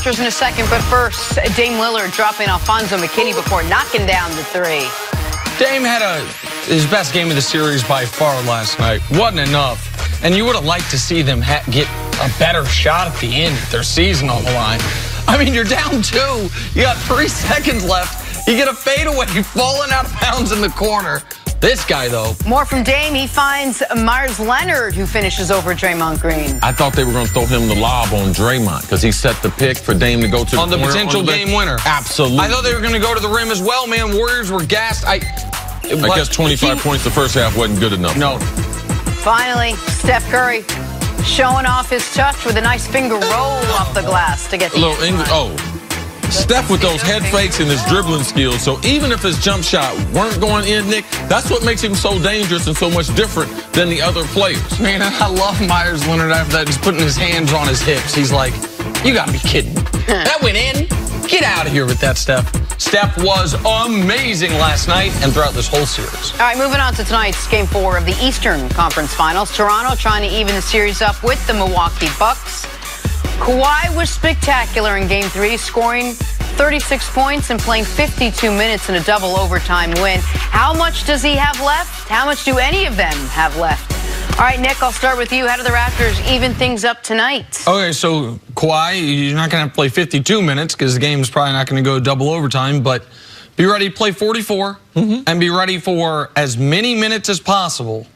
Raptors in a second, but first, Dame Lillard dropping Alfonso McKinney before knocking down the three. Dame had his best game of the series by far last night. Wasn't enough. And you would have liked to see them get a better shot at the end with their season on the line. I mean, you're down 2. You got 3 seconds left. You get a fadeaway falling out of bounds in the corner. This guy, though. More from Dame. He finds Myers Leonard, who finishes over Draymond Green. I thought they were going to throw him the lob on Draymond because he set the pick for Dame to go to on the potential game winner. Absolutely. I thought they were going to go to the rim as well, man. Warriors were gassed. I guess 25 points the first half wasn't good enough. No. Finally, Steph Curry showing off his touch with a nice finger roll off the glass to get the Steph with those head fakes and his dribbling skills. So even if his jump shot weren't going in, Nick, that's what makes him so dangerous and so much different than the other players. Man, I love Myers Leonard after that. He's putting his hands on his hips. He's like, you got to be kidding. That went in. Get out of here with that, Steph. Steph was amazing last night and throughout this whole series. All right, moving on to tonight's Game 4 of the Eastern Conference Finals. Toronto trying to even the series up with the Milwaukee Bucks. Kawhi was spectacular in Game 3, scoring 36 points and playing 52 minutes in a double overtime win. How much does he have left? How much do any of them have left? All right, Nick, I'll start with you. How do the Raptors even things up tonight? Okay, so Kawhi, you're not going to have to play 52 minutes because the game's probably not going to go double overtime, but be ready to play 44 and be ready for as many minutes as possible.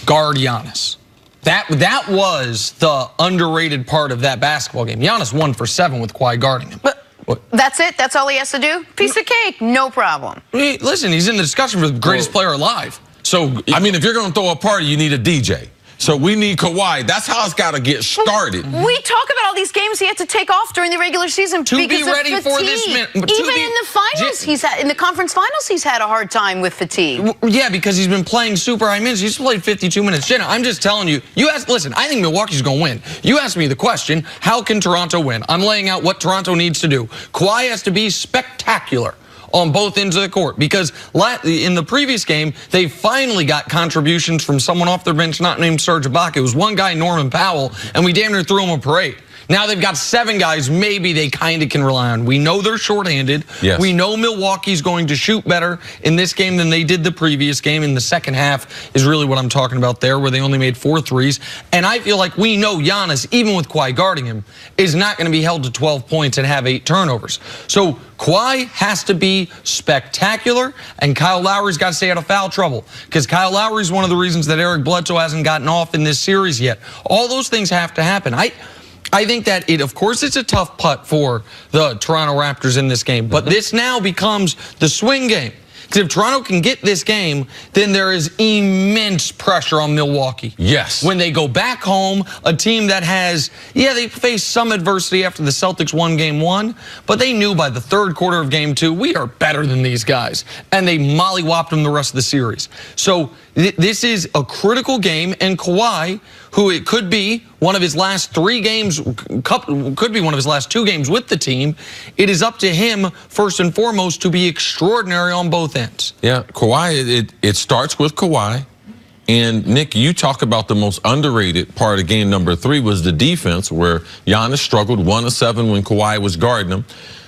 Guard Giannis. That was the underrated part of that basketball game. Giannis 1 for 7 with Kawhi guarding him. But that's it? That's all he has to do? Piece of cake, no problem. Listen, he's in the discussion for the greatest player alive. So, I mean, if you're going to throw a party, you need a DJ. So we need Kawhi. That's how it's got to get started. We talk about all these games he had to take off during the regular season to because be ready of fatigue. For this minute. Even in the finals, in the conference finals, he's had a hard time with fatigue. Yeah, because he's been playing super high minutes. He's played 52 minutes. Jenna, I'm just telling you. Listen, I think Milwaukee's going to win. You asked me the question, how can Toronto win? I'm laying out what Toronto needs to do. Kawhi has to be spectacular on both ends of the court, because in the previous game, they finally got contributions from someone off their bench not named Serge Ibaka. It was one guy, Norman Powell, and we damn near threw him a parade. Now they've got 7 guys maybe they kind of can rely on. We know they're shorthanded. Yes. We know Milwaukee's going to shoot better in this game than they did the previous game. In the second half is really what I'm talking about there, where they only made 4 threes. And I feel like we know Giannis, even with Kawhi guarding him, is not going to be held to 12 points and have 8 turnovers. So Kawhi has to be spectacular, and Kyle Lowry's got to stay out of foul trouble, because Kyle Lowry's one of the reasons that Eric Bledsoe hasn't gotten off in this series yet. All those things have to happen. I think that of course, it's a tough putt for the Toronto Raptors in this game, but this now becomes the swing game. Because if Toronto can get this game, then there is immense pressure on Milwaukee. Yes. When they go back home, a team that has, they faced some adversity after the Celtics won Game 1, but they knew by the third quarter of Game 2, we are better than these guys. And they mollywopped them the rest of the series. So this is a critical game, and Kawhi, who it could be one of his last 3 games, could be one of his last 2 games with the team, it is up to him, first and foremost, to be extraordinary on both ends. Yeah, Kawhi, it starts with Kawhi. And, Nick, you talk about the most underrated part of game number 3 was the defense, where Giannis struggled 1 of 7 when Kawhi was guarding him.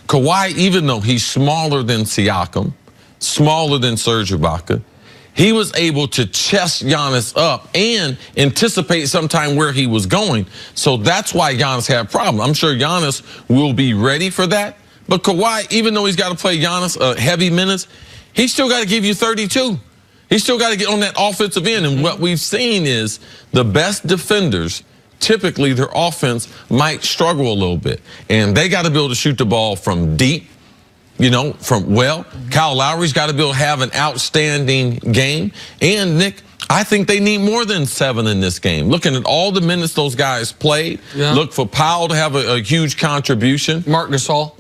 Kawhi, even though he's smaller than Siakam, smaller than Serge Ibaka, he was able to chest Giannis up and anticipate sometime where he was going. So that's why Giannis had a problem. I'm sure Giannis will be ready for that. But Kawhi, even though he's got to play Giannis heavy minutes, he's still got to give you 32. He's still got to get on that offensive end. And what we've seen is the best defenders, typically their offense might struggle a little bit. And they got to be able to shoot the ball from deep. Kyle Lowry's got to be able to have an outstanding game. And, Nick, I think they need more than 7 in this game. Looking at all the minutes those guys played, look for Powell to have a huge contribution. Mark Gasol.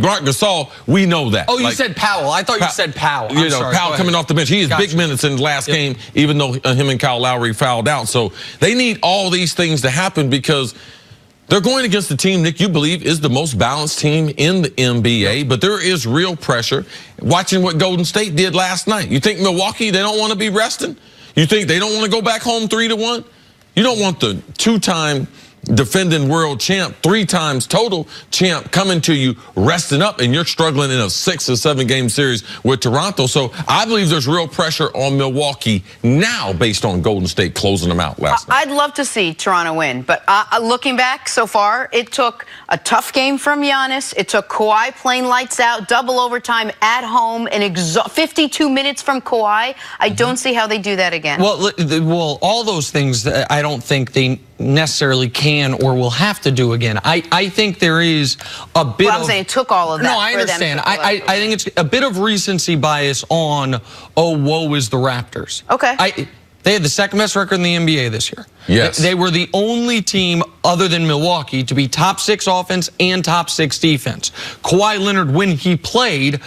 Mark Gasol, we know that. Oh, you said Powell. I thought you said Powell. Powell coming off the bench. He has big minutes in the last game, even though him and Kyle Lowry fouled out. So they need all these things to happen, because they're going against the team, Nick, you believe is the most balanced team in the NBA, but there is real pressure. Watching what Golden State did last night. You think Milwaukee, they don't want to be resting? You think they don't want to go back home 3-1? You don't want the 2-time defending world champ, 3 times total champ, coming to you resting up, and you're struggling in a 6 or 7 game series with Toronto. So I believe there's real pressure on Milwaukee now based on Golden State closing them out last night. I'd love to see Toronto win, but looking back so far, it took a tough game from Giannis. It took Kawhi playing lights out, double overtime at home, and 52 minutes from Kawhi. I don't see how they do that again. Well, all those things I don't think they necessarily can or will have to do again. I think there is a bit I'm saying it took all of that. No, I understand. I think it's a bit of recency bias on, oh, woe is the Raptors. Okay. They had the second best record in the NBA this year. Yes. They were the only team other than Milwaukee to be top 6 offense and top 6 defense. Kawhi Leonard, when he played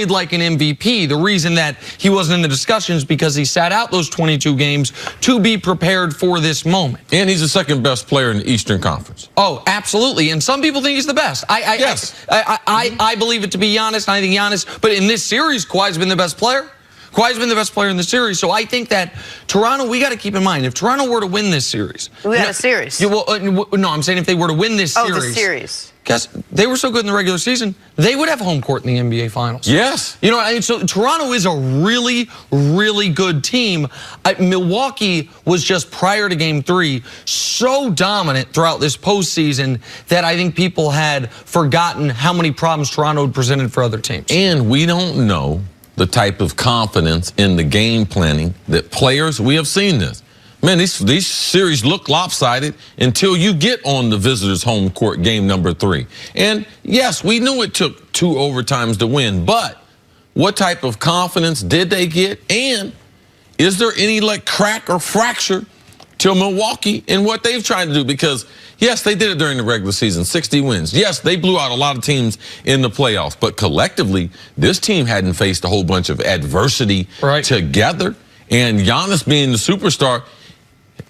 like an MVP. The reason that he wasn't in the discussions because he sat out those 22 games to be prepared for this moment. And he's the second best player in the Eastern Conference. Oh, absolutely. And some people think he's the best. I believe it to be Giannis, and I think Giannis, but in this series, Kawhi's been the best player. Kawhi's been the best player in the series, so I think that Toronto, we got to keep in mind, if Toronto were to win this series. We got a series. No, I'm saying if they were to win this series. Oh, the series. Guess they were so good in the regular season, they would have home court in the NBA Finals. Yes. You know, I mean, so Toronto is a really, really good team. Milwaukee was just prior to Game 3 so dominant throughout this postseason that I think people had forgotten how many problems Toronto had presented for other teams. And we don't know the type of confidence in the game planning that players, we have seen this. Man, these series look lopsided until you get on the visitors' home court game number 3. And yes, we knew it took 2 overtimes to win, but what type of confidence did they get? And is there any crack or fracture to Milwaukee in what they've tried to do? Because yes, they did it during the regular season, 60 wins. Yes, they blew out a lot of teams in the playoffs, but collectively, this team hadn't faced a whole bunch of adversity together. And Giannis being the superstar,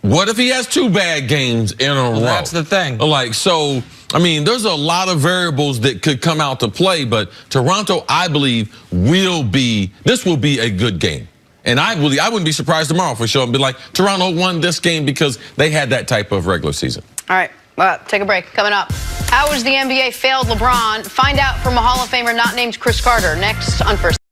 what if he has 2 bad games in a row? That's the thing. So, I mean, there's a lot of variables that could come out to play, but Toronto, I believe, this will be a good game. And I wouldn't be surprised tomorrow for sure and be like, Toronto won this game because they had that type of regular season. All right, take a break. Coming up, how has the NBA failed LeBron? Find out from a Hall of Famer not named Chris Carter next on First.